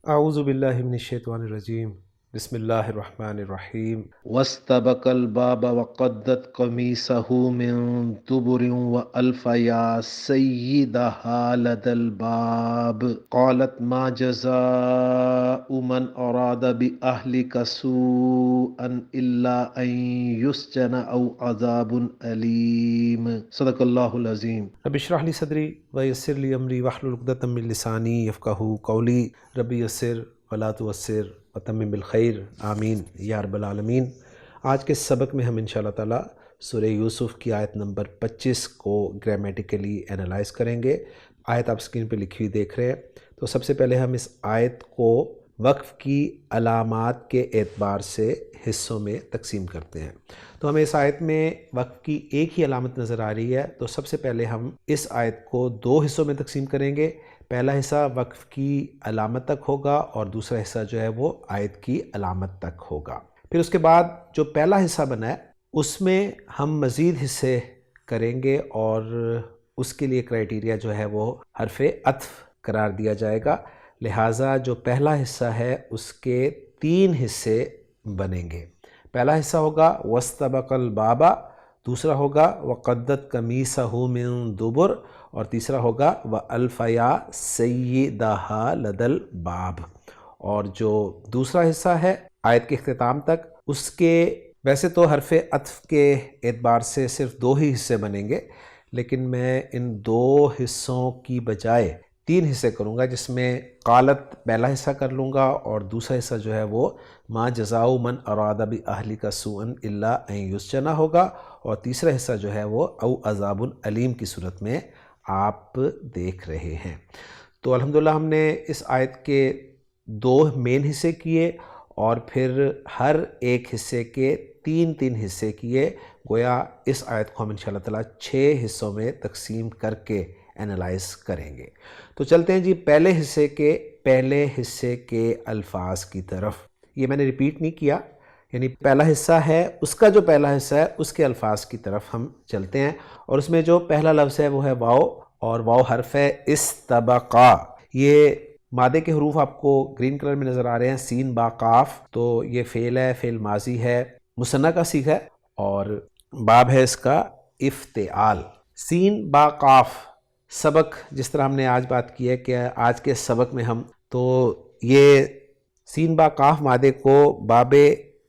اعوذ باللہ من الشیطان الرجیم، بسم اللہ الرحمن الرحیم۔ واستبق الباب وقدت قميصه من دبر وألف يا سيدها لدى الباب قالت ما جزاء من أراد بأهلك سوءا إلا أن يسجن أو عذاب أليم صدق الله العظيم۔ رب اشرح لی صدری ویسر لی امری واحلل عقدۃ من لسانی یفقہوا قولی، رب یسر ولا تعسر وتمم بالخیر، آمین یا رب العالمین۔ آج کے سبق میں ہم انشاءاللہ تعالی سورہ یوسف کی آیت نمبر 25 کو گرامیٹیکلی انالائز کریں گے۔ آیت آپ اسکرین پہ لکھی ہوئی دیکھ رہے ہیں۔ تو سب سے پہلے ہم اس آیت کو وقف کی علامات کے اعتبار سے حصوں میں تقسیم کرتے ہیں۔ تو ہمیں اس آیت میں وقف کی ایک ہی علامت نظر آ رہی ہے، تو سب سے پہلے ہم اس آیت کو دو حصوں میں تقسیم کریں گے۔ پہلا حصہ وقف کی علامت تک ہوگا اور دوسرا حصہ جو ہے وہ آیت کی علامت تک ہوگا۔ پھر اس کے بعد جو پہلا حصہ بنا ہے اس میں ہم مزید حصے کریں گے اور اس کے لیے کرائیٹیریا جو ہے وہ حرف عطف قرار دیا جائے گا، لہٰذا جو پہلا حصہ ہے اس کے 3 حصے بنیں گے۔ پہلا حصہ ہوگا وَاسْتَبَقَ الْبَابَ، دوسرا ہوگا وَقَدَّتْ قَمِيصَهُ مِن دُبُرٍ، اور تیسرا ہوگا وَأَلْفَ يَا سَيِّدَهَا لَدَى الْبَابِ۔ اور جو دوسرا حصہ ہے آیت کے اختتام تک، اس کے ویسے تو حرف عطف کے اعتبار سے صرف 2 ہی حصے بنیں گے، لیکن میں ان 2 حصوں کی بجائے 3 حصے کروں گا، جس میں قالت پہلا حصہ کر لوں گا اور دوسرا حصہ جو ہے وہ ما جزاء من اراد باہلک سوءا الا ان یسجن ہوگا، اور تیسرا حصہ جو ہے وہ او عذاب علیم کی صورت میں آپ دیکھ رہے ہیں۔ تو الحمدللہ ہم نے اس آیت کے 2 مین حصے کیے اور پھر ہر ایک حصے کے 3 حصے کیے، گویا اس آیت کو ہم انشاءاللہ تعالی 6 حصوں میں تقسیم کر کے انالائز کریں گے۔ تو چلتے ہیں جی پہلے حصے کے الفاظ کی طرف۔ یہ میں نے ریپیٹ نہیں کیا، یعنی پہلا حصہ ہے اس کا جو پہلا حصہ ہے اس کے الفاظ کی طرف ہم چلتے ہیں، اور اس میں جو پہلا لفظ ہے وہ ہے واو، اور واو حرف ہے استبقا۔ یہ مادے کے حروف آپ کو گرین کلر میں نظر آ رہے ہیں، سین با قاف، تو یہ فعل ہے، فعل ماضی ہے، مثنیٰ کا صیغہ ہے، اور باب ہے اس کا افتعال۔ سین با قاف سبق، جس طرح ہم نے آج بات کی ہے کہ آج کے سبق میں ہم تو یہ سین با قاف مادے کو باب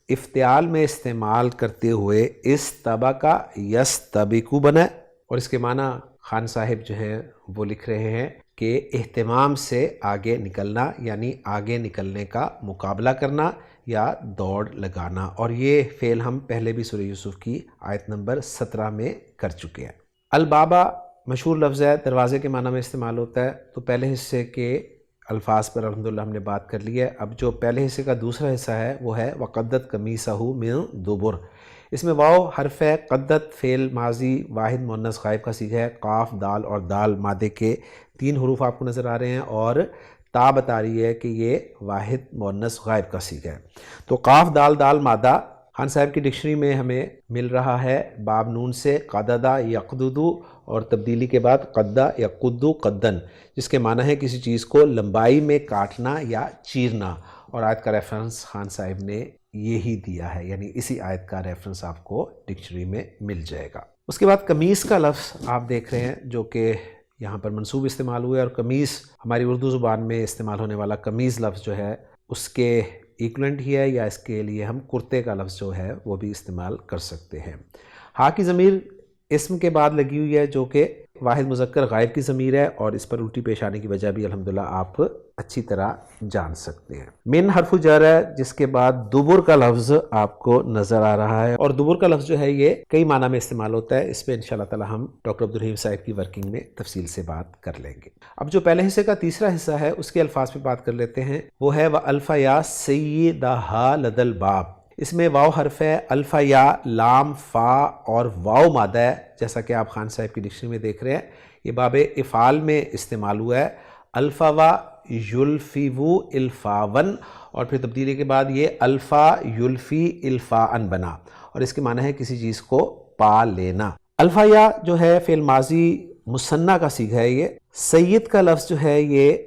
افتعال میں استعمال کرتے ہوئے استبقا یستبقو بنا ہے، اور اس کے معنی خان صاحب جو ہے وہ لکھ رہے ہیں کہ اہتمام سے آگے نکلنا، یعنی آگے نکلنے کا مقابلہ کرنا یا دوڑ لگانا، اور یہ فعل ہم پہلے بھی سورہ یوسف کی آیت نمبر 17 میں کر چکے ہیں۔ البابا مشہور لفظ ہے، دروازے کے معنی میں استعمال ہوتا ہے، تو پہلے حصے کے الفاظ پر الحمدللہ ہم نے بات کر لی ہے۔ اب جو پہلے حصے کا دوسرا حصہ ہے وہ ہے وَقَدَّتْ قَمِيصَهُ مِن دُبُرٍ۔ اس میں واو حرف ہے، قدت فعل ماضی واحد مؤنث غائب کا صیغہ ہے، قاف دال اور دال مادے کے 3 حروف آپ کو نظر آ رہے ہیں، اور تا بتا رہی ہے کہ یہ واحد مؤنث غائب کا صیغہ ہے۔ تو قاف دال دال مادہ خان صاحب کی ڈکشنری میں ہمیں مل رہا ہے باب نون سے قددا یقددو، اور تبدیلی کے بعد قدا یقدو قدن، جس کے معنی ہے کسی چیز کو لمبائی میں کاٹنا یا چیرنا، اور آیت کا ریفرنس خان صاحب نے یہی دیا ہے، یعنی اسی آیت کا ریفرنس آپ کو ڈکشنری میں مل جائے گا۔ اس کے بعد قمیص کا لفظ آپ دیکھ رہے ہیں جو کہ یہاں پر منصوب استعمال ہوئے، اور قمیص ہماری اردو زبان میں استعمال ہونے والا قمیض لفظ جو ہے اس کے ایکولنٹ ہی ہے، یا اس کے لیے ہم کرتے کا لفظ جو ہے وہ بھی استعمال کر سکتے ہیں۔ ہا کی ضمیر اسم کے بعد لگی ہوئی ہے جو کہ واحد مذکر غائب کی ضمیر ہے، اور اس پر الٹی پیش آنے کی وجہ بھی الحمدللہ آپ اچھی طرح جان سکتے ہیں۔ من حرف جر ہے، جس کے بعد دبر کا لفظ آپ کو نظر آ رہا ہے، اور دبر کا لفظ جو ہے یہ کئی معنی میں استعمال ہوتا ہے، اس پہ انشاءاللہ تعالی ہم ڈاکٹر عبدالرحیم صاحب کی ورکنگ میں تفصیل سے بات کر لیں گے۔ اب جو پہلے حصے کا تیسرا حصہ ہے اس کے الفاظ پہ بات کر لیتے ہیں، وہ ہے وَأَلْفَ يَا سَيِّدَهَا لَدَى الْبَابِ۔ اس میں واو حرف ہے، الفا یا لام فا اور واو مادہ ہے، جیسا کہ آپ خان صاحب کی ڈکشنری میں دیکھ رہے ہیں، یہ باب افعال میں استعمال ہوا ہے، الفا و یلفیو الفاون، اور پھر تبدیلی کے بعد یہ الفا یلفی الفاءن بنا، اور اس کے معنی ہے کسی چیز کو پا لینا۔ الفا یا جو ہے فعل ماضی مثنیٰ کا صیغہ ہے، یہ سید کا لفظ جو ہے یہ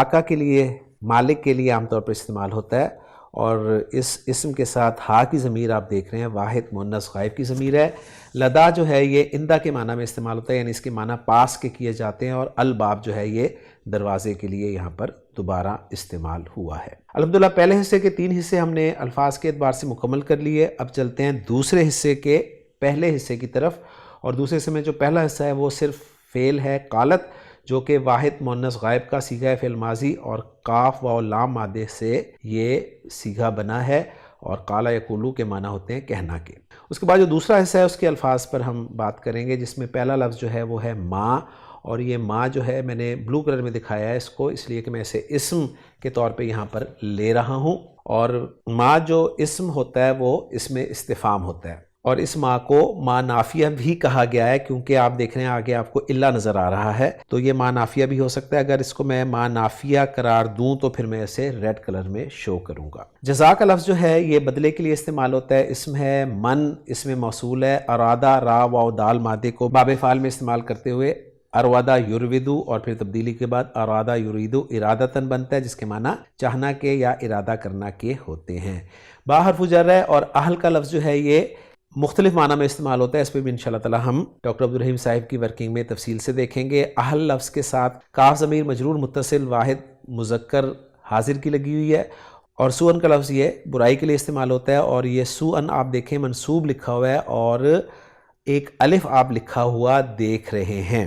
آقا کے لیے مالک کے لیے عام طور پر استعمال ہوتا ہے، اور اس اسم کے ساتھ ہا کی ضمیر آپ دیکھ رہے ہیں واحد مؤنث غائب کی ضمیر ہے۔ لدا جو ہے یہ اندہ کے معنی میں استعمال ہوتا ہے، یعنی اس کے معنی پاس کے کیے جاتے ہیں، اور الباب جو ہے یہ دروازے کے لیے یہاں پر دوبارہ استعمال ہوا ہے۔ الحمدللہ پہلے حصے کے 3 حصے ہم نے الفاظ کے اعتبار سے مکمل کر لیے۔ اب چلتے ہیں دوسرے حصے کے پہلے حصے کی طرف، اور دوسرے حصے میں جو پہلا حصہ ہے وہ صرف فعل ہے قالت، جو کہ واحد مؤنث غائب کا صیغہ ہے فعل ماضی، اور کاف واو لام مادے سے یہ صیغہ بنا ہے، اور قال یقولو کے معنی ہوتے ہیں کہنا کے۔ اس کے بعد جو دوسرا حصہ ہے اس کے الفاظ پر ہم بات کریں گے، جس میں پہلا لفظ جو ہے وہ ہے ماں، اور یہ ماں جو ہے میں نے بلو کلر میں دکھایا ہے اس کو، اس لیے کہ میں اسے اسم کے طور پہ یہاں پر لے رہا ہوں، اور ماں جو اسم ہوتا ہے وہ اس میں استفہام ہوتا ہے، اور اس ماں کو ماں نافیہ بھی کہا گیا ہے، کیونکہ آپ دیکھ رہے ہیں آگے آپ کو الا نظر آ رہا ہے، تو یہ ماں نافیہ بھی ہو سکتا ہے۔ اگر اس کو میں ماں نافیہ قرار دوں تو پھر میں اسے ریڈ کلر میں شو کروں گا۔ جزا کا لفظ جو ہے یہ بدلے کے لیے استعمال ہوتا ہے، اسم ہے من، اسم موصول ہے، ارادہ را واو دال مادے کو باب فعل میں استعمال کرتے ہوئے اروادہ یرویدو، اور پھر تبدیلی کے بعد ارادہ یریدو ارادتاً بنتا ہے، جس کے معنی چاہنا کے یا ارادہ کرنا کے ہوتے ہیں۔ با حرف جر ہے، اور اہل کا لفظ جو ہے یہ مختلف معنی میں استعمال ہوتا ہے، اس پہ بھی انشاءاللہ تعالی ہم ڈاکٹر عبدالرحیم صاحب کی ورکنگ میں تفصیل سے دیکھیں گے۔ اہل لفظ کے ساتھ کاف ضمیر مجرور متصل واحد مذکر حاضر کی لگی ہوئی ہے، اور سوءن کا لفظ یہ برائی کے لیے استعمال ہوتا ہے، اور یہ سوءن آپ دیکھیں منصوب لکھا ہوا ہے اور ایک الف آپ لکھا ہوا دیکھ رہے ہیں،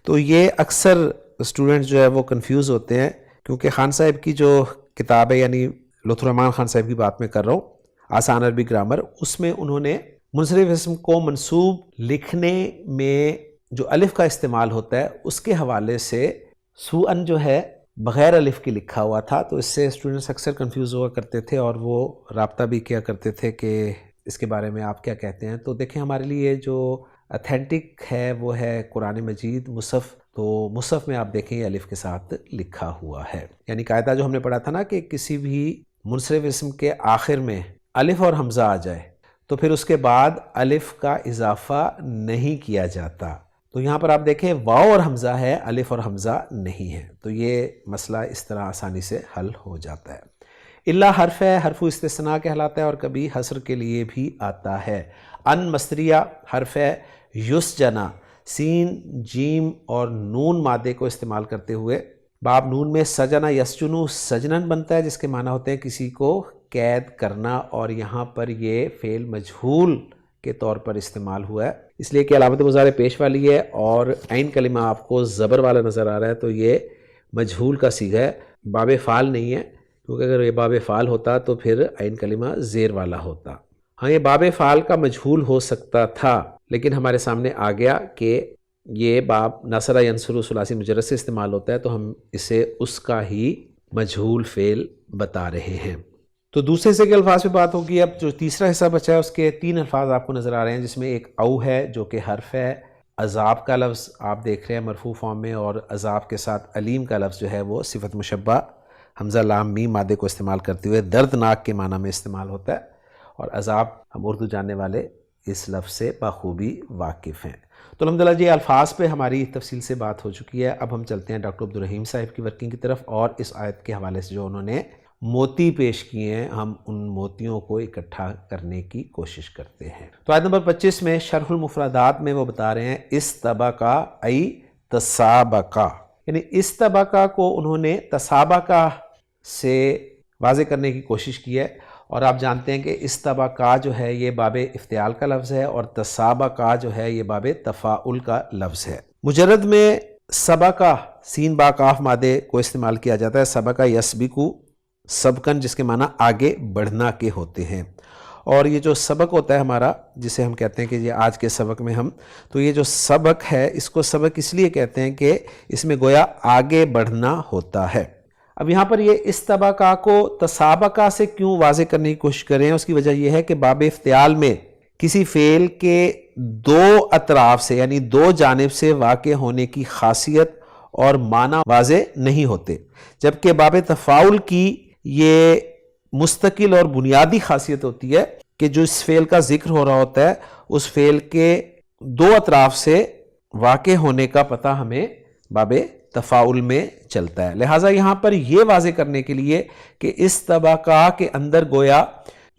تو یہ اکثر اسٹوڈنٹ جو ہے وہ کنفیوز ہوتے ہیں، کیونکہ خان صاحب کی جو کتاب ہے، یعنی لطف الرحمان خان صاحب کی بات میں کر رہا ہوں، آسان عربی گرامر، اس میں انہوں نے منصرف اسم کو منصوب لکھنے میں جو الف کا استعمال ہوتا ہے اس کے حوالے سے سوءن جو ہے بغیر الف کے لکھا ہوا تھا، تو اس سے اسٹوڈنٹس اکثر کنفیوز ہوا کرتے تھے، اور وہ رابطہ بھی کیا کرتے تھے کہ اس کے بارے میں آپ کیا کہتے ہیں۔ تو دیکھیں ہمارے لیے جو اتھینٹک ہے وہ ہے قرآن مجید مصحف، تو مصحف میں آپ دیکھیں یہ الف کے ساتھ لکھا ہوا ہے، یعنی قاعدہ جو ہم نے پڑھا تھا نا کہ کسی بھی منصرف اسم کے آخر میں الف اور حمزہ آ جائے تو پھر اس کے بعد الف کا اضافہ نہیں کیا جاتا، تو یہاں پر آپ دیکھیں واو اور حمزہ ہے، الف اور حمزہ نہیں ہے، تو یہ مسئلہ اس طرح آسانی سے حل ہو جاتا ہے۔ الا حرف ہے، حرف استثناء کہلاتا ہے، اور کبھی حصر کے لیے بھی آتا ہے۔ ان مصدریہ حرف ہے، یسجنا سین جیم اور نون مادے کو استعمال کرتے ہوئے باب نون میں سجنا یسجنو سجنن بنتا ہے، جس کے معنی ہوتے ہیں کسی کو قید کرنا، اور یہاں پر یہ فعل مجہول کے طور پر استعمال ہوا ہے، اس لیے کہ علامت مضارع پیش والی ہے، اور عین کلمہ آپ کو زبر والا نظر آ رہا ہے، تو یہ مجہول کا صیغہ ہے، باب فعال نہیں ہے، کیونکہ اگر یہ باب فعال ہوتا تو پھر عین کلمہ زیر والا ہوتا۔ ہاں یہ باب فعال کا مجہول ہو سکتا تھا، لیکن ہمارے سامنے آ گیا کہ یہ باب نصر ینصر ثلاثی مجرد سے استعمال ہوتا ہے، تو ہم اسے اس کا ہی مجہول فعل بتا رہے ہیں۔ تو دوسرے حصے کے الفاظ پہ بات ہوگی۔ اب جو تیسرا حصہ بچا ہے اس کے 3 الفاظ آپ کو نظر آ رہے ہیں، جس میں ایک او ہے جو کہ حرف ہے، عذاب کا لفظ آپ دیکھ رہے ہیں مرفوع فارم میں، اور عذاب کے ساتھ علیم کا لفظ جو ہے وہ صفت مشبہ حمزہ لام میم مادے کو استعمال کرتے ہوئے دردناک کے معنی میں استعمال ہوتا ہے، اور عذاب ہم اردو جاننے والے اس لفظ سے بخوبی واقف ہیں۔ تو الحمدللہ جی الفاظ پہ ہماری تفصیل سے بات ہو چکی ہے، اب ہم چلتے ہیں ڈاکٹر عبدالرحیم صاحب کی ورکنگ کی طرف، اور اس آیت کے حوالے سے جو انہوں نے موتی پیش کیے ہیں ہم ان موتیوں کو اکٹھا کرنے کی کوشش کرتے ہیں۔ تو آیت نمبر 25 میں شرح المفردات میں وہ بتا رہے ہیں استبقا ای تسابقا، یعنی استبقا کو انہوں نے تسابقا سے واضح کرنے کی کوشش کی ہے، اور آپ جانتے ہیں کہ استبقا جو ہے یہ باب افتعال کا لفظ ہے، اور تسابقا جو ہے یہ باب تفاعل کا لفظ ہے۔ مجرد میں سبقا سین با کاف مادے کو استعمال کیا جاتا ہے، سبقا یسبقو سبقن، جس کے معنی آگے بڑھنا کے ہوتے ہیں، اور یہ جو سبق ہوتا ہے ہمارا جسے ہم کہتے ہیں کہ یہ آج کے سبق میں ہم، تو یہ جو سبق ہے اس کو سبق اس لیے کہتے ہیں کہ اس میں گویا آگے بڑھنا ہوتا ہے۔ اب یہاں پر یہ استبقا کو تسابقا سے کیوں واضح کرنے کی کوشش کریں، اس کی وجہ یہ ہے کہ باب افتعال میں کسی فعل کے 2 اطراف سے یعنی 2 جانب سے واقع ہونے کی خاصیت اور معنی واضح نہیں ہوتے، جبکہ باب تفاعل کی یہ مستقل اور بنیادی خاصیت ہوتی ہے کہ جو اس فعل کا ذکر ہو رہا ہوتا ہے اس فعل کے 2 اطراف سے واقع ہونے کا پتہ ہمیں باب تفاعل میں چلتا ہے. لہٰذا یہاں پر یہ واضح کرنے کے لیے کہ اس طبقہ کے اندر گویا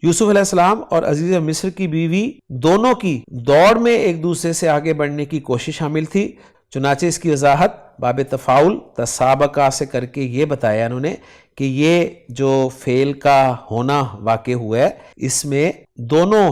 یوسف علیہ السلام اور عزیز مصر کی بیوی دونوں کی دوڑ میں ایک دوسرے سے آگے بڑھنے کی کوشش شامل تھی. چنانچہ اس کی وضاحت باب تفاعل تسابقہ سے کر کے یہ بتایا انہوں نے کہ یہ جو فعل کا ہونا واقع ہوا ہے اس میں دونوں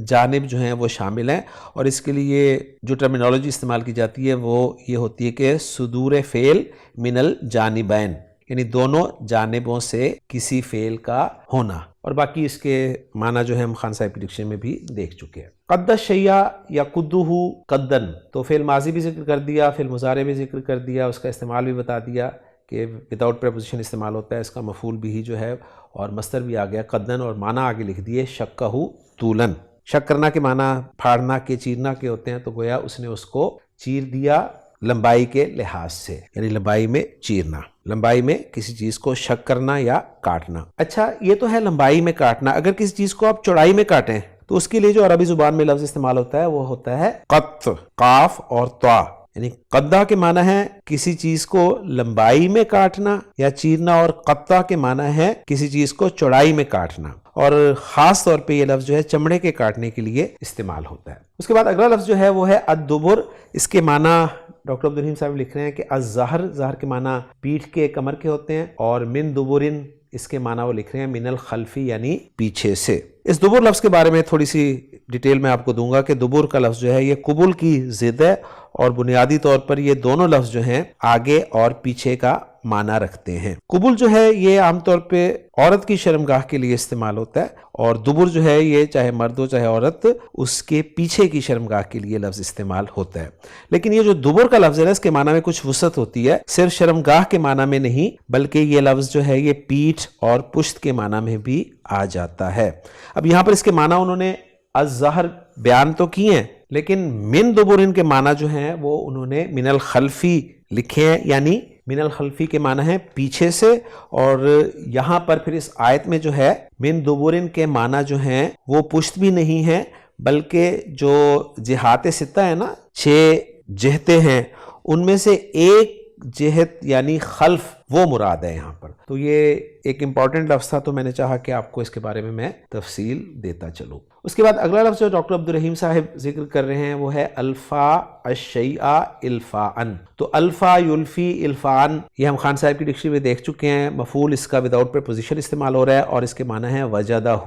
جانب جو ہیں وہ شامل ہیں، اور اس کے لیے جو ٹرمینالوجی استعمال کی جاتی ہے وہ یہ ہوتی ہے کہ صدور فعل من الجانبین، یعنی دونوں جانبوں سے کسی فعل کا ہونا. اور باقی اس کے معنی جو ہے ہم خان صاحب کی ڈکشنری میں بھی دیکھ چکے ہیں. قد الشیء یقدہ قدن، تو فعل ماضی بھی ذکر کر دیا، فعل مضارع بھی ذکر کر دیا، اس کا استعمال بھی بتا دیا کہ وداؤٹ پریپوزیشن استعمال ہوتا ہے، اس کا مفعول بھی جو ہے اور مصدر بھی آ گیا قدن، اور معنی آگے لکھ دیے شقہ طولن. شک کرنا کے معنی پھاڑنا کے چیرنا کے ہوتے ہیں، تو گویا اس نے اس کو چیر دیا لمبائی کے لحاظ سے، یعنی لمبائی میں چیرنا، لمبائی میں کسی چیز کو شک کرنا یا کاٹنا. اچھا یہ تو ہے لمبائی میں کاٹنا. اگر کسی چیز کو آپ چوڑائی میں کاٹیں تو اس کے لیے جو عربی زبان میں لفظ استعمال ہوتا ہے وہ ہوتا ہے قط، قاف اور طا. یعنی قدہ کے معنی ہے کسی چیز کو لمبائی میں کاٹنا یا چیرنا، اور قطع کے معنی ہے کسی چیز کو چوڑائی میں کاٹنا، اور خاص طور پہ یہ لفظ جو ہے چمڑے کے کاٹنے کے لیے استعمال ہوتا ہے. اس کے بعد اگلا لفظ جو ہے وہ ہے الدبر. اس کے معنی ڈاکٹر عبدالرحیم صاحب لکھ رہے ہیں کہ الظہر، ظہر کے معنی پیٹھ کے کمر کے ہوتے ہیں، اور من دبرن اس کے معنی وہ لکھ رہے ہیں من الخلفی یعنی پیچھے سے. اس دبر لفظ کے بارے میں تھوڑی سی ڈیٹیل میں آپ کو دوں گا کہ دبر کا لفظ جو ہے یہ قبول کی ضد ہے، اور بنیادی طور پر یہ دونوں لفظ جو ہیں آگے اور پیچھے کا معنی رکھتے ہیں. قبول جو ہے یہ عام طور پہ عورت کی شرمگاہ کے لیے استعمال ہوتا ہے، اور دبر جو ہے یہ چاہے مرد ہو چاہے عورت اس کے پیچھے کی شرمگاہ کے لیے لفظ استعمال ہوتا ہے. لیکن یہ جو دبر کا لفظ ہے اس کے معنی میں کچھ وسعت ہوتی ہے، صرف شرمگاہ کے معنی میں نہیں بلکہ یہ لفظ جو ہے یہ پیٹھ اور پشت کے معنی میں بھی آ جاتا ہے. اب یہاں پر اس کے معنی انہوں نے الظہر بیان تو کیے ہیں، لیکن من دبرن کے معنی جو ہیں وہ انہوں نے من الخلفی لکھے ہیں، یعنی من الخلفی کے معنی ہے پیچھے سے. اور یہاں پر پھر اس آیت میں جو ہے من دبرن کے معنی جو ہیں وہ پشت بھی نہیں ہے، بلکہ جو جہات ستہ ہے نا، 6 جہتیں ہیں، ان میں سے ایک جہت یعنی خلف وہ مراد ہے یہاں پر. تو یہ ایک امپورٹنٹ لفظ تھا، تو میں نے چاہا کہ آپ کو اس کے بارے میں تفصیل دیتا چلوں. اس کے بعد اگلا لفظ جو ڈاکٹر عبدالرحیم صاحب ذکر کر رہے ہیں وہ ہے الفا الشیء الفاءن. تو الفا یلفی الفان یہ ہم خان صاحب کی ڈکشنری میں دیکھ چکے ہیں. مفعول اس کا وداؤٹ پریپوزیشن استعمال ہو رہا ہے، اور اس کے معنی ہے وجدہ،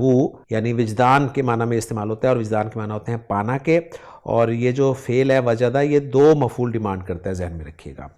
یعنی وجدان کے معنی میں استعمال ہوتا ہے، اور وجدان کے معنی ہوتے ہیں پانا کے. اور یہ جو فعل ہے وجدہ یہ 2 مفعول ڈیمانڈ کرتا ہے، ذہن میں رکھیے گا.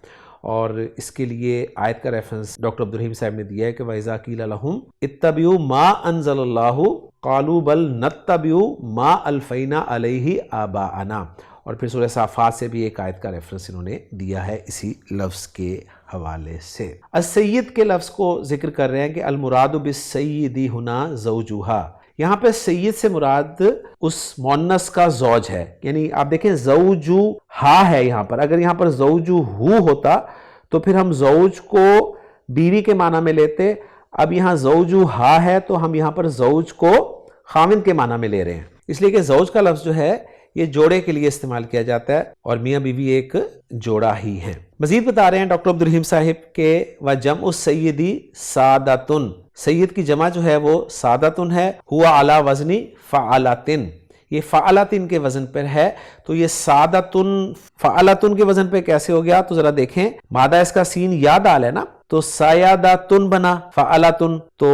اور اس کے لیے آیت کا ریفرنس ڈاکٹر عبدالرحیم صاحب نے دیا ہے کہ وَإِذَا قِيلَ لَهُمْ اتَّبِعُوا مَا أَنزَلَ اللَّهُ قَالُوا بَلْ نَتَّبِعُ مَا أَلْفَيْنَا عَلَيْهِ آبَاءَنَا. اور پھر سورہ صافات سے بھی ایک آیت کا ریفرنس انہوں نے دیا ہے اسی لفظ کے حوالے سے. السید کے لفظ کو ذکر کر رہے ہیں کہ المراد بالسیدی ہنا زوجہا. یہاں پہ سید سے مراد اس مؤنث کا زوج ہے، یعنی آپ دیکھیں زوجو ہا ہے یہاں پر. اگر یہاں پر زوجو ہو ہوتا تو پھر ہم زوج کو بیوی کے معنی میں لیتے. اب یہاں زوجو ہا ہے تو ہم یہاں پر زوج کو خاوند کے معنی میں لے رہے ہیں، اس لیے کہ زوج کا لفظ جو ہے یہ جوڑے کے لیے استعمال کیا جاتا ہے، اور میاں بیوی ایک جوڑا ہی ہے. مزید بتا رہے ہیں ڈاکٹر عبدالرحیم صاحب کہ وَجَمْعُ السَّيِّدِ سَادَةٌ، سید کی جمع جو ہے وہ سادتن ہے. ہوا علی وزنی فعلاتن، یہ فعلاتن کے وزن پر ہے. تو یہ سادتن فعلاتن کے وزن پہ کیسے ہو گیا؟ تو ذرا دیکھیں، مادہ اس کا سین یا دال ہے نا، تو سایاداتن بنا فعلاتن. تو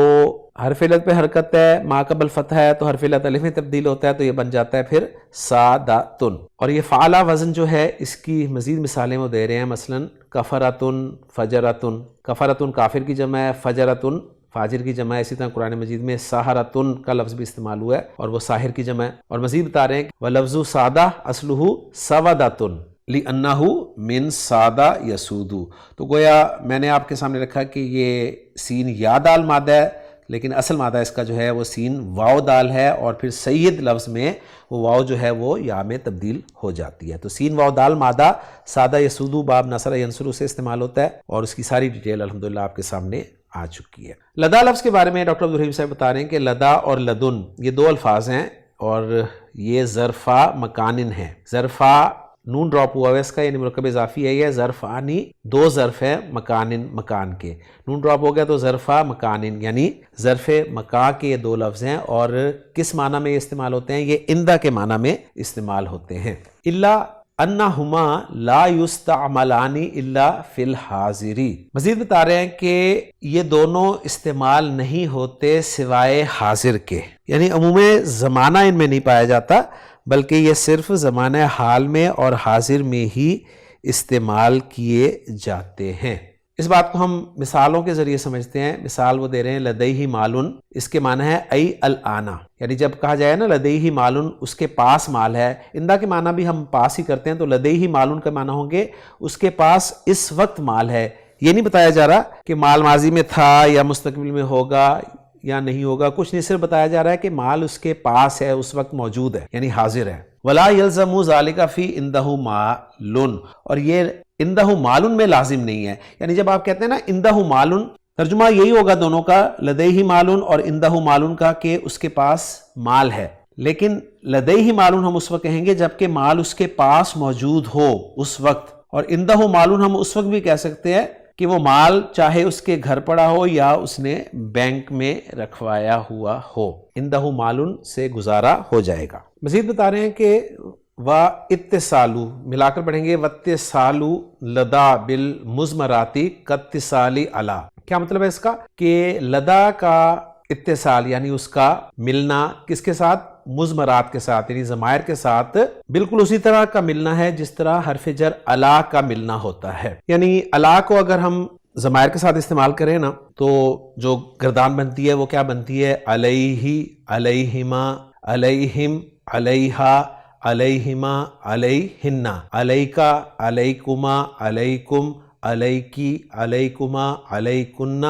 حرف علت پہ حرکت ہے، ما قبل فتح ہے تو حرف علت الف میں تبدیل ہوتا ہے، تو یہ بن جاتا ہے پھر ساداتن. اور یہ فعلا وزن جو ہے اس کی مزید مثالیں وہ دے رہے ہیں، مثلا کفراتن فجراتن. کفراتن کافر کی جمع ہے، فجراتن فاجر کی جمع ہے. اسی طرح قرآن مجید میں ساحراتن کا لفظ بھی استعمال ہوا ہے اور وہ ساحر کی جمع ہے. اور مزید بتا رہے ہیں وَلَفْظُ سَادَةٌ أَصْلُهُ سَوَدَةٌ لِأَنَّهُ مِن سَادَ يَسُودُ. تو گویا میں نے آپ کے سامنے رکھا کہ یہ سین یا دال مادہ ہے، لیکن اصل مادہ اس کا جو ہے وہ سین واو دال ہے، اور پھر سید لفظ میں وہ واو جو ہے وہ یا میں تبدیل ہو جاتی ہے. تو سین واو دال مادہ سادہ یسودو باب نصر ینصر سے استعمال ہوتا ہے، اور اس کی ساری ڈیٹیل الحمدللہ آپ کے سامنے آ چکی ہے. لدا لفظ کے بارے میں ڈاکٹر عبدالرحیم صاحب بتا رہے ہیں کہ لدا اور لدن یہ 2 الفاظ ہیں، اور یہ ظرفہ مکانن ہے. ظرفہ نون ڈراپ ہوا ہے اس کا، یعنی مرکب اضافی ہے یہ، ظرفانی دو ظرف ہیں مکانن مکان کے، نون ڈراپ ہو گیا تو ظرفہ مکانن یعنی ظرف مکان کے یہ دو لفظ ہیں، اور کس معنی میں یہ استعمال ہوتے ہیں؟ یہ اندہ کے معنی میں استعمال ہوتے ہیں۔ الا انہما لا یستعملان الا فی الحاضری، مزید بتا رہے ہیں کہ یہ دونوں استعمال نہیں ہوتے سوائے حاضر کے، یعنی عموم زمانہ ان میں نہیں پایا جاتا، بلکہ یہ صرف زمانہ حال میں اور حاضر میں ہی استعمال کیے جاتے ہیں۔ اس بات کو ہم مثالوں کے ذریعے سمجھتے ہیں۔ مثال وہ دے رہے ہیں لدیہ مالن، اس کے معنی ہے ای الانا، یعنی جب کہا جائے نا لدیہ مالن اس کے پاس مال ہے، اندہ کے معنی بھی ہم پاس ہی کرتے ہیں، تو لدیہ مالن کا معنی ہوں گے اس کے پاس اس وقت مال ہے۔ یہ نہیں بتایا جا رہا کہ مال ماضی میں تھا یا مستقبل میں ہوگا یا نہیں ہوگا، کچھ نہیں، صرف بتایا جا رہا ہے کہ مال اس کے پاس ہے، اس وقت موجود ہے، یعنی حاضر ہے۔ ولا یلزم ذالک فی عندہ مال، اور یہ عندہ مال میں لازم نہیں ہے، یعنی جب آپ کہتے ہیں نا عندہ مال، ترجمہ یہی ہوگا دونوں کا، لدیہ مال اور عندہ مال کا، کہ اس کے پاس مال ہے، لیکن لدیہ مال ہم اس وقت کہیں گے جبکہ مال اس کے پاس موجود ہو اس وقت، اور عندہ مال ہم اس وقت بھی کہہ سکتے ہیں کہ وہ مال چاہے اس کے گھر پڑا ہو یا اس نے بینک میں رکھوایا ہوا ہو، عندہ مال سے گزارا ہو جائے گا۔ مزید بتا رہے ہیں کہ وَاتصالُ، ملا کر پڑھیں گے وَاتصالُ لدا بالمضمراتی کاتصالی علی، کیا مطلب ہے اس کا؟ کہ لدا کا اتصال یعنی اس کا ملنا کس کے ساتھ؟ مضمرات کے ساتھ، یعنی ضمائر کے ساتھ بالکل اسی طرح کا ملنا ہے جس طرح حرف جر علی کا ملنا ہوتا ہے، یعنی علی کو اگر ہم ضمائر کے ساتھ استعمال کریں نا تو جو گردان بنتی ہے وہ کیا بنتی ہے؟ علیہ، علیہما، علیہم، علیہا، علیہما، علیہن، علیکا، علیکما، علیکم، علیکی، علیکما، علیکن،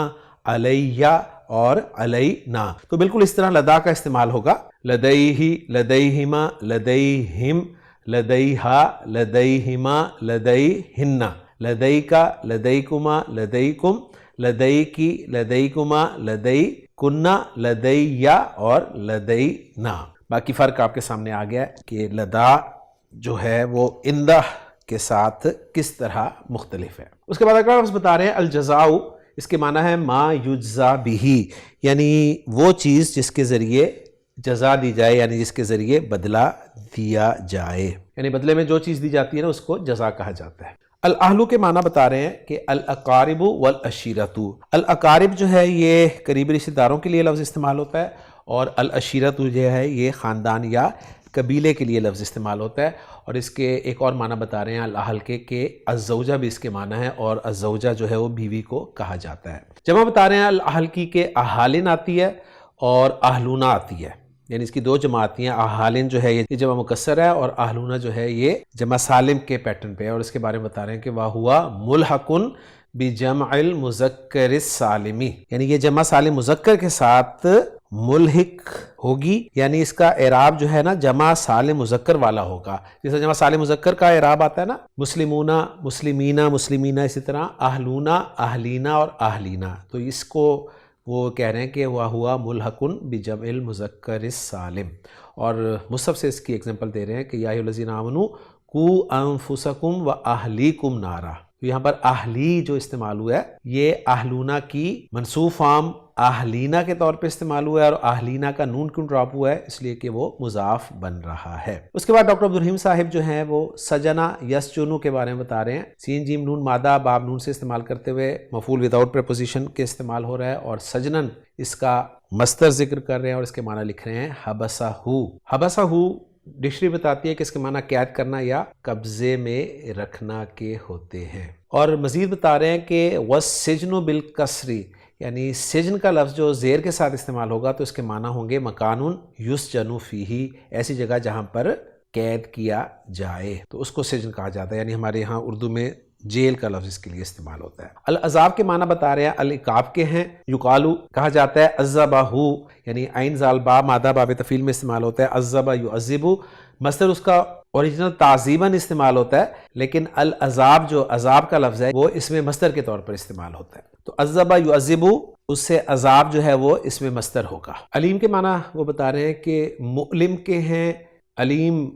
علیہ اور علینا، تو بالکل اس طرح لدا کا استعمال ہوگا، لدیہ، لدیہما، لدیہم، لدیہا، لدیہما، لدیہن، لدیکا، لدیکما، لدیکم، لدیکی، لدیکما، لدیکن، لدیہ اور لدینا۔ باقی فرق آپ کے سامنے آ گیا ہے کہ لدا جو ہے وہ عندہ کے ساتھ کس طرح مختلف ہے۔ اس کے بعد اگر آپ بتا رہے ہیں الجزاء، اس کے معنی ہے ما یجزا بہی، یعنی وہ چیز جس کے ذریعے جزا دی جائے، یعنی جس کے ذریعے بدلہ دیا جائے، یعنی بدلے میں جو چیز دی جاتی ہے نا اس کو جزا کہا جاتا ہے۔ الاہل کے معنی بتا رہے ہیں کہ الاقارب والعشیرۃ، الاقارب جو ہے یہ قریبی رشتہ داروں کے لیے لفظ استعمال ہوتا ہے، اور العشیرۃ جو ہے یہ خاندان یا قبیلے کے لیے لفظ استعمال ہوتا ہے، اور اس کے ایک اور معنی بتا رہے ہیں الاہل کے کہ الزوجہ بھی اس کے معنی ہے، اور الزوجہ جو ہے وہ بیوی کو کہا جاتا ہے۔ جمع بتا رہے ہیں الاہل کی کہ اہالن آتی ہے اور اہلونا آتی ہے، یعنی اس کی دو جمع آتی ہیں، اہالن جو ہے یہ جمع مکسر ہے، اور اہلونا جو ہے یہ جمع سالم کے پیٹرن پہ ہے، اور اس کے بارے میں بتا رہے ہیں کہ وَهُوَ ملحق بجمع المذکر السالم، یعنی یہ جمع سالم مذکر کے ساتھ ملحق ہوگی، یعنی اس کا اعراب جو ہے نا جمع سالم مذکر والا ہوگا، جیسے جمع سالم مذکر کا اعراب آتا ہے نا مسلمون، مسلمین، مسلمین، اسی طرح اہلونا، اہلینا اور اہلینا، تو اس کو وہ کہہ رہے ہیں کہ وَهُوَ ملحق بجمع المذکر السالم، اور مصحف سے اس کی ایگزامپل دے رہے ہیں کہ یا ایھا الذین آمنوا قوا انفسکم واہلیکم نارا، تو یہاں پر اہلی جو استعمال ہوا ہے یہ اہلونا کی منصوب فارم اہلینا کے طور پہ استعمال ہوا ہے، اور اہلینا کا نون کیوں ڈراپ ہوا ہے؟ اس لیے کہ وہ مضاف بن رہا ہے۔ اس کے بعد ڈاکٹر عبدالرحیم صاحب جو ہیں وہ سجنا یسجنو کے بارے میں بتا رہے ہیں، سین جیم نون مادہ باب نون سے استعمال کرتے ہوئے مفعول وداؤٹ پریپوزیشن کے استعمال ہو رہا ہے، اور سجنن اس کا مصدر ذکر کر رہے ہیں، اور اس کے معنی لکھ رہے ہیں حبسہ، حبسہ ڈکشنری بتاتی ہے کہ اس کے معنی قید کرنا یا قبضے میں رکھنا کے ہوتے ہیں، اور مزید بتا رہے ہیں کہ وَالسِّجْنُ بِالْكَسْرِ، یعنی سجن کا لفظ جو زیر کے ساتھ استعمال ہوگا تو اس کے معنی ہوں گے مکانٌ یسجن فیہ، ایسی جگہ جہاں پر قید کیا جائے، تو اس کو سجن کہا جاتا ہے، یعنی ہمارے ہاں اردو میں جیل کا لفظ اس کے لیے استعمال ہوتا ہے۔ العذاب کے معنی بتا رہے ہیں العقاب کے ہیں، یقالو کہا جاتا ہے عذبہ، یعنی عین زال با مادہ باب تفعیل میں استعمال ہوتا ہے، عذبہ یعذب، مصدر اس کا اوریجنل تعذیباً استعمال ہوتا ہے، لیکن العذاب جو عذاب کا لفظ ہے وہ اس میں مصدر کے طور پر استعمال ہوتا ہے، تو عذبہ یعذب اس سے عذاب جو ہے وہ اس میں مصدر ہوگا۔ علیم کے معنی وہ بتا رہے ہیں کہ مؤلم کے ہیں، علیم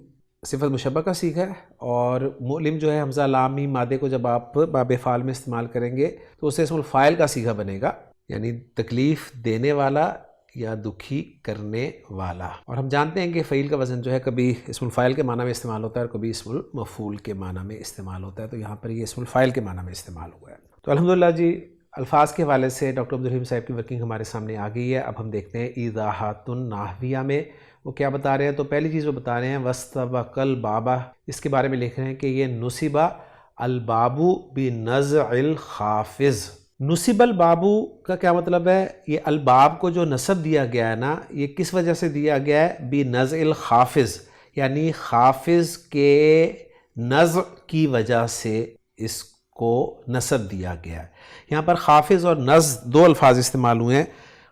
صفت مشبہ کا سیغہ ہے، اور مؤلم جو ہے حمزہ لام میم مادے کو جب آپ باب فعل میں استعمال کریں گے تو اسے اسم الفاعل کا سیغہ بنے گا، یعنی تکلیف دینے والا یا دکھی کرنے والا۔ اور ہم جانتے ہیں کہ فعیل کا وزن جو ہے کبھی اسم الفاعل کے معنی میں استعمال ہوتا ہے اور کبھی اسم المفعول کے معنی میں استعمال ہوتا ہے، تو یہاں پر یہ اسم الفاعل کے معنی میں استعمال ہوا ہے۔ تو الحمدللہ جی الفاظ کے حوالے سے ڈاکٹر عبدالرحیم صاحب کی ورکنگ ہمارے سامنے آ گئی ہے۔ اب ہم دیکھتے ہیں ایضاحات النحویہ میں وہ کیا بتا رہے ہیں۔ تو پہلی چیز وہ بتا رہے ہیں وَاسْتَبَقَ الْبَابَ، اس کے بارے میں لکھ رہے ہیں کہ یہ نُصِبَ الباب بنزع الخافض۔ نصب الباب کا کیا مطلب ہے؟ یہ الباب کو جو نصب دیا گیا ہے نا، یہ کس وجہ سے دیا گیا ہے؟ بنزع الخافض، یعنی خافض کے نزع کی وجہ سے اس کو نصب دیا گیا ہے۔ یہاں پر خافض اور نزع دو الفاظ استعمال ہوئے ہیں۔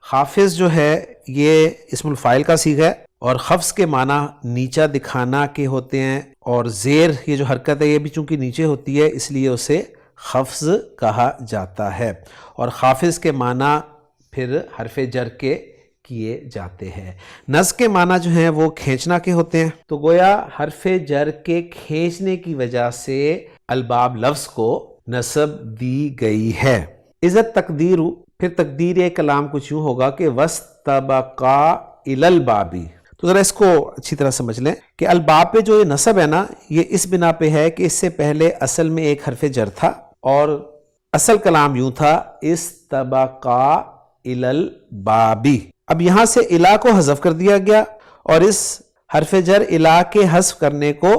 خافض جو ہے یہ اسم الفاعل کا صیغہ ہے، اور خفض کے معنی نیچا دکھانا کے ہوتے ہیں، اور زیر یہ جو حرکت ہے یہ بھی چونکہ نیچے ہوتی ہے اس لیے اسے خفض کہا جاتا ہے، اور خافض کے معنی پھر حرف جر کے کیے جاتے ہیں۔ نزع کے معنی جو ہیں وہ کھینچنا کے ہوتے ہیں، تو گویا حرف جر کے کھینچنے کی وجہ سے الباب لفظ کو نصب دی گئی ہے۔ عزت تقدیر، پھر تقدیر کلام کچھ یوں ہوگا کہ وَاسْتَبَقَا إِلَى الْبَابِ۔ تو ذرا اس کو اچھی طرح سمجھ لیں کہ الباب پہ جو یہ نصب ہے نا، یہ اس بنا پہ ہے کہ اس سے پہلے اصل میں ایک حرف جر تھا، اور اصل کلام یوں تھا استبقا الی الباب۔ اب یہاں سے الا کو حذف کر دیا گیا، اور اس حرف جر الا کے حذف کرنے کو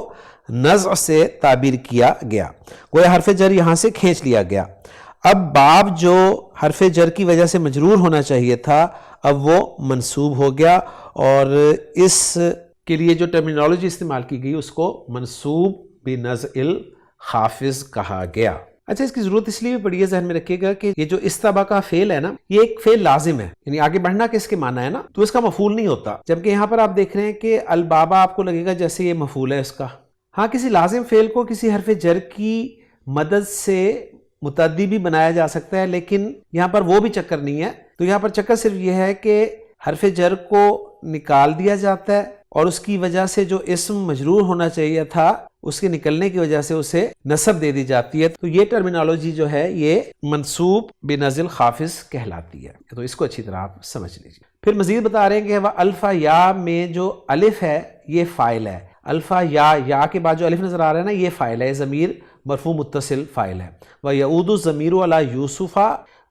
نزع سے تعبیر کیا گیا، گویا حرف جر یہاں سے کھینچ لیا گیا۔ اب باب جو حرف جر کی وجہ سے مجرور ہونا چاہیے تھا اب وہ منصوب ہو گیا، اور اس کے لیے جو ٹرمینالوجی استعمال کی گئی اس کو منصوب بنزع الخافض کہا گیا۔ اچھا، اس کی ضرورت اس لیے بھی پڑی ہے، ذہن میں رکھیے گا کہ یہ جو استبقا فعل ہے نا، یہ ایک فعل لازم ہے، یعنی آگے بڑھنا کس کے معنی ہے نا، تو اس کا مفعول نہیں ہوتا، جبکہ یہاں پر آپ دیکھ رہے ہیں کہ البابا آپ کو لگے گا جیسے یہ مفعول ہے اس کا۔ ہاں، کسی لازم فعل کو کسی حرف جر کی مدد سے متعدی بھی بنایا جا سکتا ہے، لیکن یہاں پر وہ بھی چکر نہیں ہے۔ تو یہاں پر چکر صرف یہ ہے کہ حرف جر کو نکال دیا جاتا ہے، اور اس کی وجہ سے جو اسم مجرور ہونا چاہیے تھا اس کے نکلنے کی وجہ سے اسے نصب دے دی جاتی ہے۔ تو یہ ٹرمینالوجی جو ہے یہ منصوب بنزع الخافض کہلاتی ہے، تو اس کو اچھی طرح آپ سمجھ لیجیے۔ پھر مزید بتا رہے ہیں کہ وہ الفا یا میں جو الف ہے یہ فاعل ہے۔ الفا یا کے بعد جو الف نظر آ رہا ہے نا، یہ فاعل ہے، ضمیر مرفوع متصل فاعل ہے۔ وَيَعُودُ الضَّمِيرُ عَلَى يُوسُفَ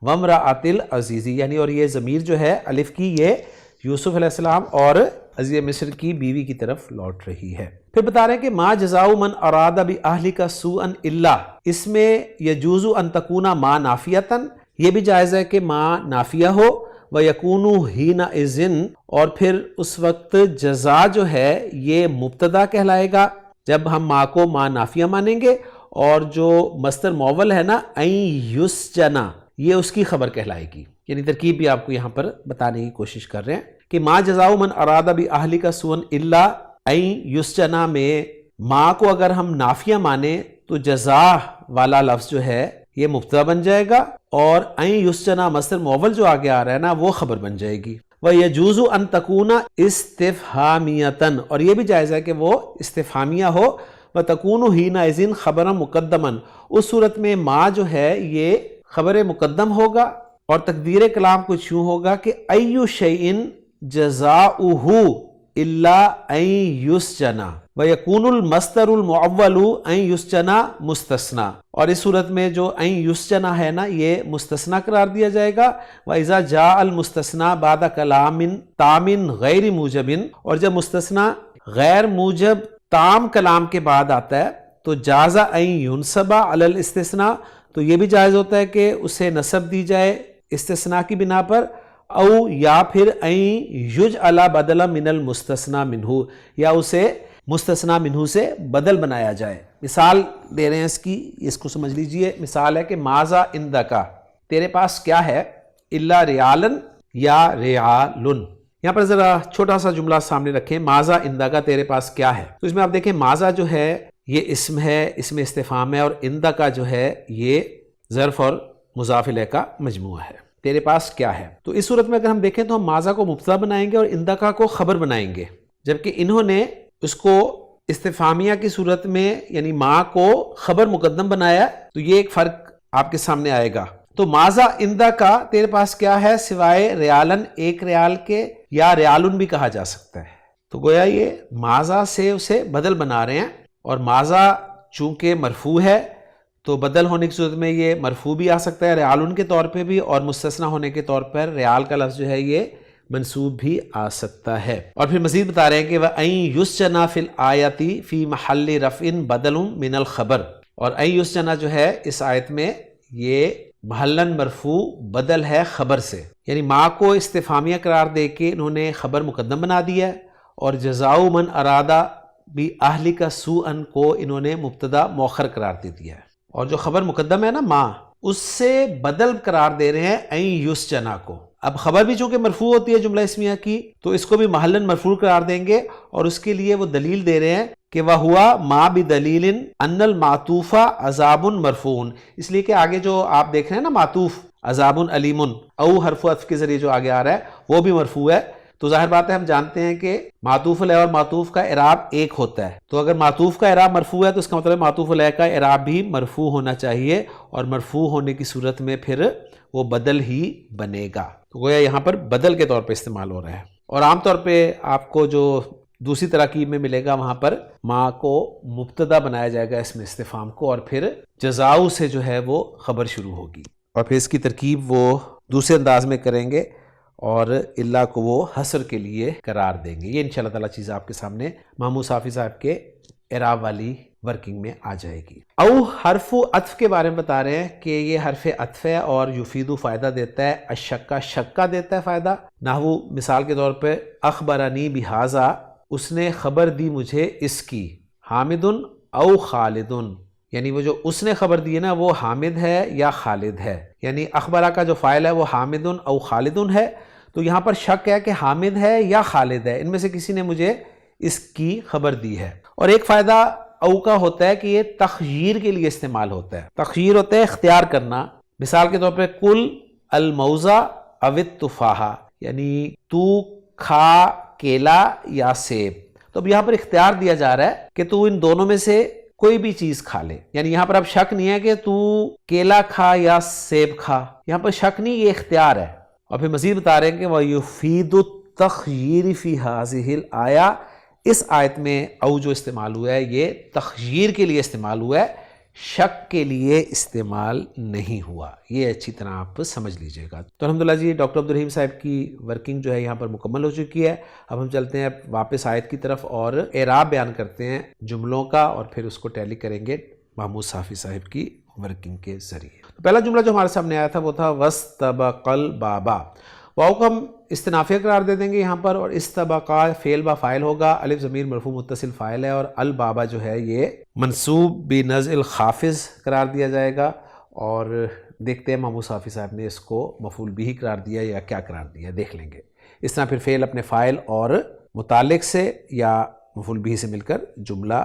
وَامْرَأَتِ الْعَزِيزِ، یعنی اور یہ ضمیر جو ہے الف کی یہ یوسف علیہ السلام اور عزیز مصر کی بیوی کی طرف لوٹ رہی ہے۔ پھر بتا رہے ہیں کہ ما جزاء من اراد بأہلک سوءا الا، اس میں یجوز ان تکون ما نافیۃ، یہ بھی جائز ہے کہ ما نافیہ ہو، ویکون حینئذ، اور پھر اس وقت جزا جو ہے یہ مبتدا کہلائے گا جب ہم ما کو ما نافیہ مانیں گے، اور جو مصدر معول ہے نا این یسجنا، یہ اس کی خبر کہلائے گی۔ یعنی ترکیب بھی آپ کو یہاں پر بتانے کی کوشش کر رہے ہیں کہ ما جزاء من اراد بأہلک سوءا الا این یسجنا میں ما کو اگر ہم نافیہ مانیں تو جزا والا لفظ جو ہے یہ مبتدا بن جائے گا، اور این یسجنا مصدر معول جو آگے آ رہا ہے نا وہ خبر بن جائے گی۔ وَيَجُوزُ أَن تَكُونَ اسْتِفْهَامِيَةً، اور یہ بھی جائز ہے کہ وہ استفہامیہ ہو۔ وَتَكُونُ حِينَئِذٍ خَبَرًا مُقَدَّمًا، اس صورت میں ما جو ہے یہ خبر مقدم ہوگا، اور تقدیر کلام کچھ یوں ہوگا کہ أَيُّ شَيْءٍ جَزَاؤُهُ إِلَّا أَن يُسْجَنَ، وَيَكُونُ الْمَصْدَرُ الْمُعَوَّلُ أَن يُسْجَنَ مُسْتَثْنَى، اور اس صورت میں جو أن يُسْجَنَ ہے نا یہ مستثنی قرار دیا جائے گا۔ وَإِذَا جَاءَ الْمُسْتَثْنَى بَعْدَ كَلَامٍ تَامٍ غَيْرِ مُوجَبٍ، اور جب مستثنی غیر موجب تام کلام کے بعد آتا ہے تو جاز أن ينصب على الاستثناء، تو یہ بھی جائز ہوتا ہے کہ اسے نصب دی جائے استثناء کی بنا پر، او یا پھر ان یجعل بدلا من المستثنى منہ، یا اسے مستثنی منہ سے بدل بنایا جائے۔ مثال دے رہے ہیں اس کی، اس کو سمجھ لیجئے۔ مثال ہے کہ ماذا عندک، تیرے پاس کیا ہے، الا ریالا یا ریال۔ یہاں پر ذرا چھوٹا سا جملہ سامنے رکھیں، ماذا عندک، تیرے پاس کیا ہے، تو اس میں آپ دیکھیں ماذا جو ہے یہ اسم ہے، اسم استفہام ہے، اور عندک جو ہے یہ ظرف اور مضاف الیہ کا مجموعہ ہے۔ تیرے پاس کیا ہے، تو اس صورت میں اگر ہم دیکھیں تو ہم ماذا کو مبتدا بنائیں گے اور عندک کو خبر بنائیں گے، جبکہ انہوں نے اس کو استفہامیہ کی صورت میں یعنی ما کو خبر مقدم بنایا تو یہ ایک فرق آپ کے سامنے آئے گا. تو ماذا اندہ کا تیرے پاس کیا ہے سوائے ریالن، ایک ریال کے، یا ریالن بھی کہا جا سکتا ہے. تو گویا یہ ماذا سے اسے بدل بنا رہے ہیں، اور ماذا چونکہ مرفوع ہے تو بدل ہونے کی صورت میں یہ مرفوع بھی آ سکتا ہے ریالن کے طور پہ بھی، اور مستثنی ہونے کے طور پر ریال کا لفظ جو ہے یہ منصوب بھی آ سکتا ہے. اور پھر مزید بتا رہے ہیں کہ وَأَن يُسْجَنَ فِي الْآيَةِ فِي مَحَلِّ رَفْعٍ بَدَلٌ مِّنَ الْخَبَرِ، اور أَن يُسْجَنَ جو ہے اس آیت میں یہ محلاً مرفوع بدل ہے خبر سے، یعنی ما کو استفہامیہ قرار دے کے انہوں نے خبر مقدم بنا دیا ہے، اور جزاؤ من ارادہ بھی اہلی کا سوءن کو انہوں نے مبتدا مؤخر قرار دے دیا ہے. اور جو خبر مقدم ہے نا ما، اس سے بدل قرار دے رہے ہیں این یسجنا کو. اب خبر بھی چونکہ مرفوع ہوتی ہے جملہ اسمیہ کی، تو اس کو بھی محلاً مرفوع قرار دیں گے، اور اس کے لیے وہ دلیل دے رہے ہیں کہ وہ ہوا ما بدلیل ان المعطوف عذاب مرفوع، اس لیے کہ آگے جو آپ دیکھ رہے ہیں نا معطوف عذاب علیم او حرف عطف کے ذریعے جو آگے آ رہا ہے وہ بھی مرفوع ہے. تو ظاہر بات ہے ہم جانتے ہیں کہ معطوف علیہ اور معطوف کا اعراب ایک ہوتا ہے، تو اگر معطوف کا اعراب مرفوع ہے تو اس کا مطلب معطوف علیہ کا اعراب بھی مرفوع ہونا چاہیے، اور مرفوع ہونے کی صورت میں پھر وہ بدل ہی بنے گا. تو گویا یہاں پر بدل کے طور پہ استعمال ہو رہا ہے. اور عام طور پہ آپ کو جو دوسری تراکیب میں ملے گا وہاں پر ما کو مبتدا بنایا جائے گا اس میں استفہام کو، اور پھر جزاؤ سے جو ہے وہ خبر شروع ہوگی، اور پھر اس کی ترکیب وہ دوسرے انداز میں کریں گے، اور اللہ کو وہ حسر کے لیے قرار دیں گے. یہ انشاءاللہ تعالیٰ چیز آپ کے سامنے محمود صافی صاحب کے اعراب والی ورکنگ میں آ جائے گی. او حرف عطف کے بارے میں بتا رہے ہیں کہ یہ حرف عطف ہے اور یفیدو فائدہ دیتا ہے، الشکا شکا دیتا ہے فائدہ. نحو مثال کے طور پہ اخبرنی بہذا، اس نے خبر دی مجھے اس کی، حامد او خالد، یعنی وہ جو اس نے خبر دی ہے نا وہ حامد ہے یا خالد ہے، یعنی اخبرہ کا جو فاعل ہے وہ حامد او خالد ہے. تو یہاں پر شک ہے کہ حامد ہے یا خالد ہے، ان میں سے کسی نے مجھے اس کی خبر دی ہے. اور ایک فائدہ او کا ہوتا ہے کہ یہ تخییر کے لیے استعمال ہوتا ہے. تخییر ہوتا ہے اختیار کرنا. مثال کے طور پہ کل الموزہ او التفاحہ، یعنی تو کھا کیلا یا سیب. تو اب یہاں پر اختیار دیا جا رہا ہے کہ تو ان دونوں میں سے کوئی بھی چیز کھا لے، یعنی یہاں پر اب شک نہیں ہے کہ تو کیلا کھا یا سیب کھا، یہاں پر شک نہیں، یہ اختیار ہے. اور پھر مزید بتا رہے ہیں کہ وَيُفِيدُ التَّخْيِيرِ فِي هَذِهِ الْآيَةِ، اس آیت میں او جو استعمال ہوا ہے یہ تخییر کے لیے استعمال ہوا ہے، شک کے لیے استعمال نہیں ہوا. یہ اچھی طرح آپ سمجھ لیجئے گا. تو الحمدللہ جی ڈاکٹر عبدالرحیم صاحب کی ورکنگ جو ہے یہاں پر مکمل ہو چکی ہے. اب ہم چلتے ہیں واپس آیت کی طرف اور اعراب بیان کرتے ہیں جملوں کا، اور پھر اس کو ٹیلی کریں گے محمود صافی صاحب کی ورکنگ کے ذریعے. تو پہلا جملہ جو ہمارے سامنے آیا تھا وہ تھا وَاسْتَبَقَ الْبَابَ. واؤ کو ہم استنافیہ قرار دے دیں گے یہاں پر، اور استبقا فعل با فاعل ہوگا، الف ضمیر مرفوع متصل فاعل ہے، اور البابا جو ہے یہ منصوب بنزع الخافض قرار دیا جائے گا. اور دیکھتے ہیں محمود صافی صاحب نے اس کو مفعول بھی قرار دیا یا کیا قرار دیا، دیکھ لیں گے. اس طرح پھر فعل اپنے فاعل اور متعلق سے یا مفعول بھی سے مل کر جملہ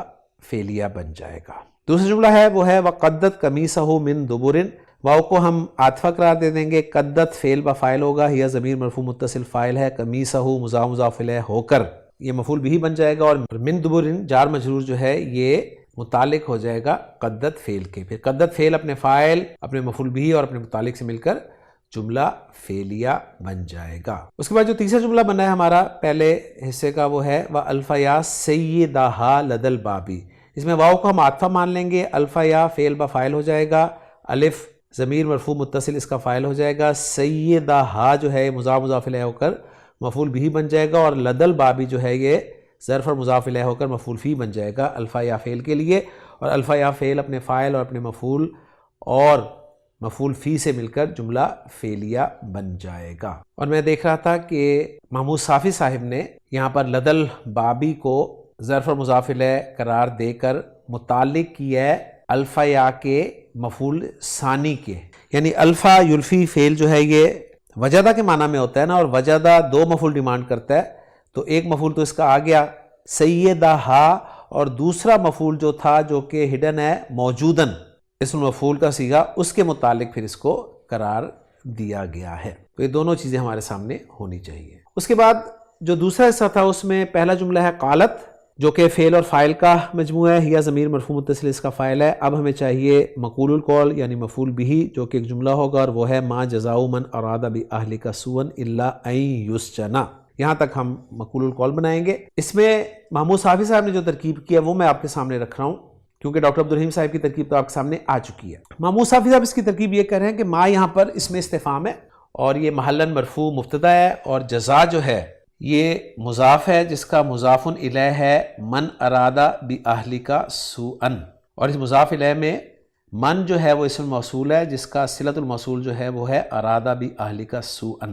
فعلیہ بن جائے گا. دوسرا جملہ ہے وہ ہے وَقَدَّتْ قَمِيصَهُ مِن دُبُرٍ. واؤ کو ہم عاطفہ قرار دے دیں گے، قدت فعل با فاعل ہوگا، یا ضمیر مرفوع متصل فاعل ہے، قمیصہ مضاف مضاف الیہ ہو کر یہ مفعول بھی بن جائے گا، اور من دبر جار مجرور جو ہے یہ متعلق ہو جائے گا قدت فعل کے. پھر قدت فعل اپنے فاعل اپنے مفعول بھی اور اپنے متعلق سے مل کر جملہ فعلیہ بن جائے گا. اس کے بعد جو تیسرا جملہ بنا ہے ہمارا پہلے حصے کا وہ ہے وَأَلْفَ يَا سَيِّدَهَا لَدَى الْبَابِ. اس میں واؤ کو ہم عاطفہ مان لیں گے، الفا یا فعل با فاعل ہو جائے گا، الف ضمیر مرفوع متصل اس کا فاعل ہو جائے گا، سیدہا جو ہے مضاف مضاف الیہ ہو کر مفعول بھی بن جائے گا، اور لدل بابی جو ہے یہ ظرف اور مضاف الیہ ہو کر مفعول فی بن جائے گا الفا یا فعل کے لیے. اور الفا یا فعل اپنے فاعل اور اپنے مفعول اور مفعول فی سے مل کر جملہ فعلیہ بن جائے گا. اور میں دیکھ رہا تھا کہ محمود صافی صاحب نے یہاں پر لدل بابی کو ظرف اور مضاف الیہ قرار دے کر متعلق کیا ہے الفا یا کے مفعول ثانی کے، یعنی الفا یلفی فعل جو ہے یہ وجدہ کے معنی میں ہوتا ہے نا، اور وجدہ دو مفعول ڈیمانڈ کرتا ہے، تو ایک مفعول تو اس کا آ گیا سیدہا، اور دوسرا مفعول جو تھا جو کہ ہڈن ہے موجودن اسم مفعول کا صیغہ، اس کے متعلق پھر اس کو قرار دیا گیا ہے. تو یہ دونوں چیزیں ہمارے سامنے ہونی چاہیے. اس کے بعد جو دوسرا حصہ تھا اس میں پہلا جملہ ہے قالت، جو کہ فعل اور فاعل کا مجموعہ ہے، یا ضمیر مرفوع متصل اس کا فاعل ہے۔ اب ہمیں چاہیے مقول القول یعنی مفعول بہ، جو کہ ایک جملہ ہوگا، اور وہ ہے ما جزاء من اراد باہلک سوءا الا ان یسجن۔ یہاں تک ہم مقول القول بنائیں گے۔ اس میں محمود صافی صاحب نے جو ترکیب کیا وہ میں آپ کے سامنے رکھ رہا ہوں، کیونکہ ڈاکٹر عبدالرحیم صاحب کی ترکیب تو آپ کے سامنے آ چکی ہے۔ محمود صافی صاحب اس کی ترکیب یہ کر رہے ہیں کہ ما یہاں پر اس میں استفہام ہے، اور یہ محلاً مرفوع مبتدا ہے، اور جزا جو ہے یہ مضاف ہے جس کا مضاف الیہ ہے من ارادہ باہلک سوءا، اور اس مضاف الیہ میں من جو ہے وہ اسم موصول ہے جس کا صلۃ الموصول جو ہے وہ ہے ارادہ باہلک سوءا،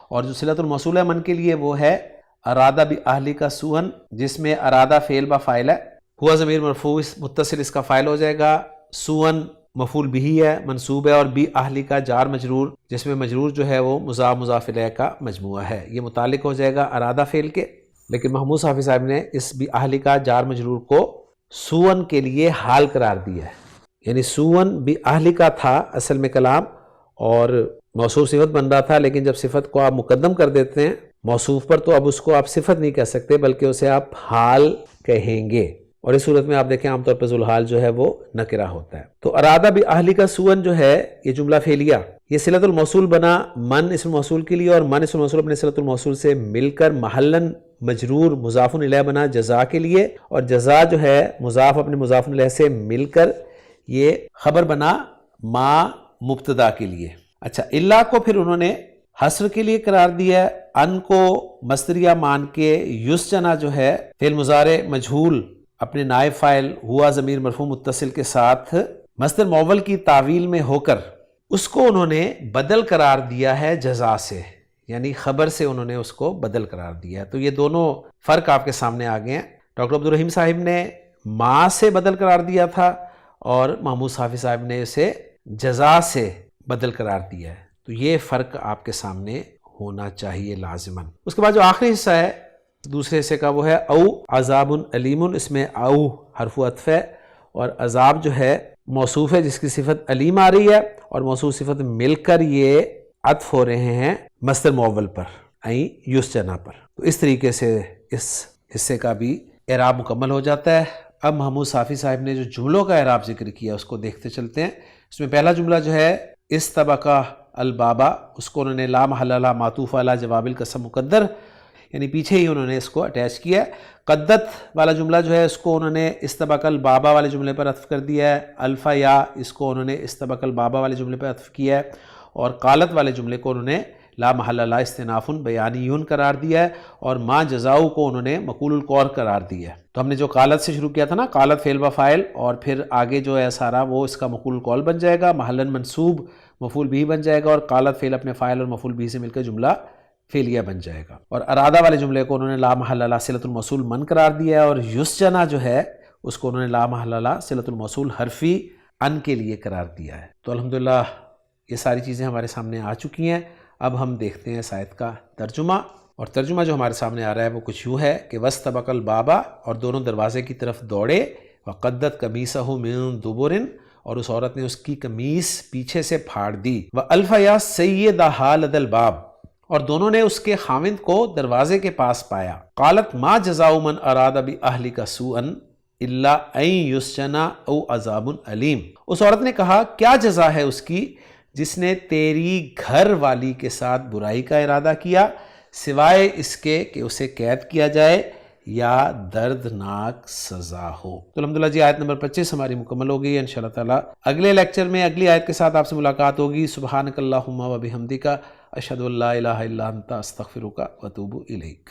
اور جو صلۃ الموصول ہے من کے لیے وہ ہے ارادہ باہلک سوءا، جس میں ارادہ فعل با فاعل ہے، ہوا ضمیر مرفوع متصل اس کا فاعل ہو جائے گا، سوءا مفعول بہ ہے منصوب ہے، اور باہلک جار مجرور جس میں مجرور جو ہے وہ مضاف الیہ کا مجموعہ ہے، یہ متعلق ہو جائے گا ارادہ فعل کے۔ لیکن محمود صافی صاحب نے اس باہلک جار مجرور کو سوءا کے لیے حال قرار دیا ہے، یعنی سوءا باہلک تھا اصل میں کلام، اور موصوف صفت بن رہا تھا، لیکن جب صفت کو آپ مقدم کر دیتے ہیں موصوف پر تو اب اس کو آپ صفت نہیں کہہ سکتے بلکہ اسے آپ حال کہیں گے، اور اس صورت میں آپ دیکھیں عام طور پہ ذوالحال جو ہے وہ نکرہ ہوتا ہے۔ تو ارادہ باہلک سوءا جو ہے یہ جملہ فعلیہ، یہ صلۃ الموصول بنا من اسم موصول کے لیے، اور من اسم موصول اپنے صلۃ الموصول سے مل کر محلاً مجرور مضاف الیہ بنا جزا کے لیے، اور جزا جو ہے مضاف اپنے مضاف الیہ سے مل کر یہ خبر بنا ما مبتدا کے لیے۔ اچھا، الا کو پھر انہوں نے حصر کے لیے قرار دیا ہے، ان کو مصدریہ مان کے یسجنا جو ہے فعل مضارع مجہول اپنے نائب فاعل ہوا ضمیر مرفوع متصل کے ساتھ مصدر معول کی تعویل میں ہو کر اس کو انہوں نے بدل قرار دیا ہے جزا سے، یعنی خبر سے انہوں نے اس کو بدل قرار دیا ہے۔ تو یہ دونوں فرق آپ کے سامنے آ گئے ہیں، ڈاکٹر عبدالرحیم صاحب نے ما سے بدل قرار دیا تھا، اور محمود صافی صاحب نے اسے جزا سے بدل قرار دیا ہے۔ تو یہ فرق آپ کے سامنے ہونا چاہیے لازماً۔ اس کے بعد جو آخری حصہ ہے دوسرے حصے کا وہ ہے او عذاب علیم، اس میں او حرف عطف ہے، اور عذاب جو ہے موصوف ہے جس کی صفت علیم آ رہی ہے، اور موصوف صفت مل کر یہ عطف ہو رہے ہیں مصدر معول پر این یسجنا پر۔ تو اس طریقے سے اس حصے کا بھی اعراب مکمل ہو جاتا ہے۔ اب محمود صافی صاحب نے جو جملوں کا اعراب ذکر کیا اس کو دیکھتے چلتے ہیں۔ اس میں پہلا جملہ جو ہے استبقا البابا، اس کو انہوں نے لا محل لہ معطوف علی جواب القسم مقدر، یعنی پیچھے ہی انہوں نے اس کو اٹیچ کیا ہے۔ قدت والا جملہ جو ہے اس کو انہوں نے استبق البابا والے جملے پر عطف کر دیا ہے، الفا یا اس کو انہوں نے استبق البابا والے جملے پر عطف کیا ہے، اور قالت والے جملے کو انہوں نے لا محل لہ استناف بیانیون قرار دیا ہے، اور ما جزاؤ کو انہوں نے مقول القول قرار دیا ہے۔ تو ہم نے جو قالت سے شروع کیا تھا نا، قالت فعل و فاعل، اور پھر آگے جو ہے سارا وہ اس کا مقول القول بن جائے گا، محلاً منصوب مفعول بھی بن جائے گا، اور قالت فعل اپنے فاعل اور مفعول بھی سے مل کر جملہ فعلیہ بن جائے گا۔ اور ارادہ والے جملے کو انہوں نے لا محل لہ صلۃ الموصول من قرار دیا ہے، اور یسجنا جو ہے اس کو انہوں نے لا محل لہ صلۃ الموصول حرفی ان کے لیے قرار دیا ہے۔ تو الحمدللہ یہ ساری چیزیں ہمارے سامنے آ چکی ہیں۔ اب ہم دیکھتے ہیں اس آیت کا ترجمہ، اور ترجمہ جو ہمارے سامنے آ رہا ہے وہ کچھ یوں ہے کہ وَاسْتَبَقَ الْبَابَ، اور دونوں دروازے کی طرف دوڑے، وَقَدَّتْ قَمِيصَهُ مِن دُبُرٍ، اور اس عورت نے اس کی قمیص پیچھے سے پھاڑ دی، وَأَلْفَيَا سَيِّدَهَا لَدَى الْبَابِ، اور دونوں نے اس کے خاوند کو دروازے کے پاس پایا۔ قالت ما جزاء من اراد باہلک سوءا الا ان یسجن او عذاب علیم، اس عورت نے کہا کیا جزا ہے اس کی جس نے تیری گھر والی کے ساتھ برائی کا ارادہ کیا سوائے اس کے کہ اسے قید کیا جائے یا دردناک سزا ہو۔ تو الحمدللہ جی آیت نمبر 25 ہماری مکمل ہو گئی ہے۔ انشاءاللہ تعالی اگلے لیکچر میں اگلی آیت کے ساتھ آپ سے ملاقات ہوگی۔ سبحانک اللہم و بحمدک، اشہد ان لا الہ الا انت، استغفرک و اتوب الیک۔